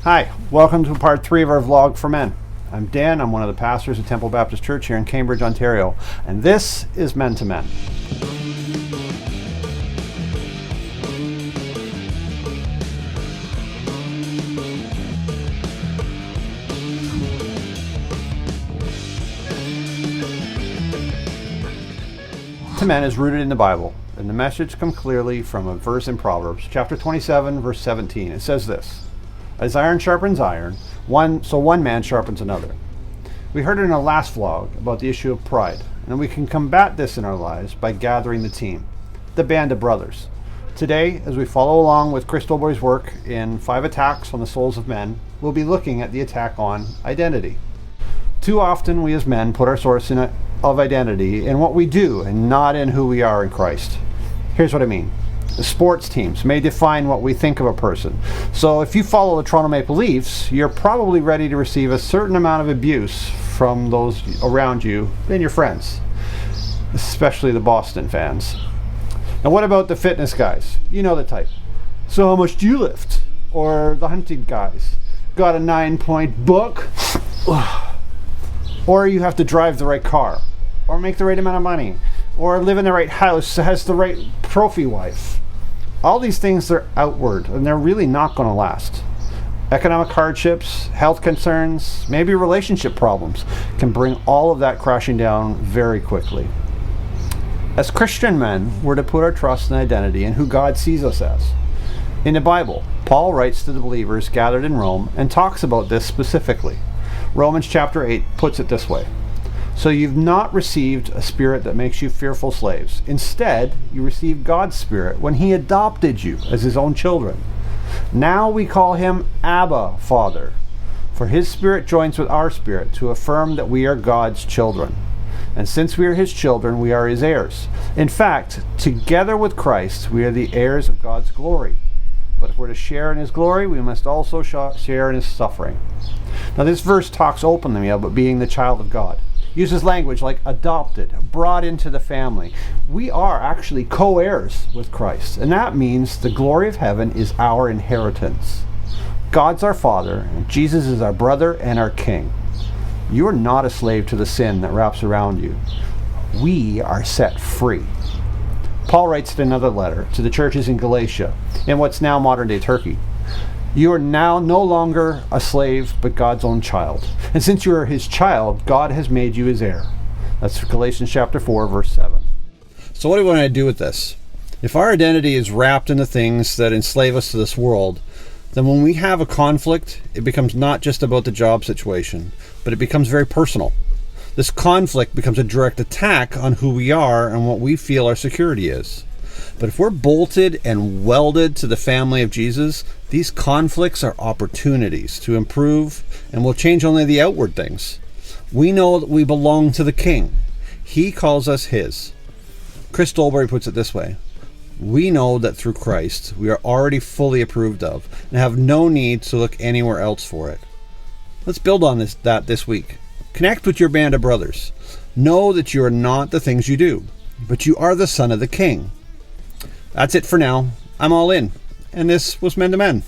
Hi, welcome to part 3 of our vlog for men. I'm Dan, I'm one of the pastors at Temple Baptist Church here in Cambridge, Ontario, and this is Men to Men. To Men is rooted in the Bible, and the message comes clearly from a verse in Proverbs, chapter 27, verse 17. It says this: as iron sharpens iron, one man sharpens another. We heard in our last vlog about the issue of pride, and we can combat this in our lives by gathering the team, the band of brothers. Today, as we follow along with Chris Dolboy's work in 5 attacks on the souls of men, we'll be looking at the attack on identity. Too often we as men put our source of identity in what we do and not in who we are in Christ. Here's what I mean. Sports teams may define what we think of a person. So if you follow the Toronto Maple Leafs, you're probably ready to receive a certain amount of abuse from those around you and your friends, especially the Boston fans. Now what about the fitness guys? You know the type. So how much do you lift? Or the hunting guys. Got a 9-point book? Or you have to drive the right car, or make the right amount of money, or live in the right house, has the right trophy wife. All these things are outward, and they're really not going to last. Economic hardships, health concerns, maybe relationship problems can bring all of that crashing down very quickly. As Christian men, we're to put our trust and identity in who God sees us as. In the Bible, Paul writes to the believers gathered in Rome and talks about this specifically. Romans chapter 8 puts it this way: so you've not received a spirit that makes you fearful slaves. Instead, you received God's Spirit when He adopted you as His own children. Now we call Him Abba, Father, for His Spirit joins with our spirit to affirm that we are God's children. And since we are His children, we are His heirs. In fact, together with Christ, we are the heirs of God's glory. But if we're to share in His glory, we must also share in His suffering. Now this verse talks openly about being the child of God. Uses language like adopted, brought into the family. We are actually co-heirs with Christ, and that means the glory of heaven is our inheritance. God's our Father, and Jesus is our brother and our King. You are not a slave to the sin that wraps around you. We are set free. Paul writes in another letter to the churches in Galatia, in what's now modern-day Turkey. You are now no longer a slave, but God's own child. And since you are His child, God has made you His heir. That's Galatians chapter 4, verse 7. So what do we want to do with this? If our identity is wrapped in the things that enslave us to this world, then when we have a conflict, it becomes not just about the job situation, but it becomes very personal. This conflict becomes a direct attack on who we are and what we feel our security is. But if we're bolted and welded to the family of Jesus, these conflicts are opportunities to improve and will change only the outward things. We know that we belong to the King. He calls us His. Chris Dolboy puts it this way: we know that through Christ we are already fully approved of and have no need to look anywhere else for it. Let's build on that this week. Connect with your band of brothers. Know that you are not the things you do, but you are the son of the King. That's it for now. I'm all in. And this was Men to Men.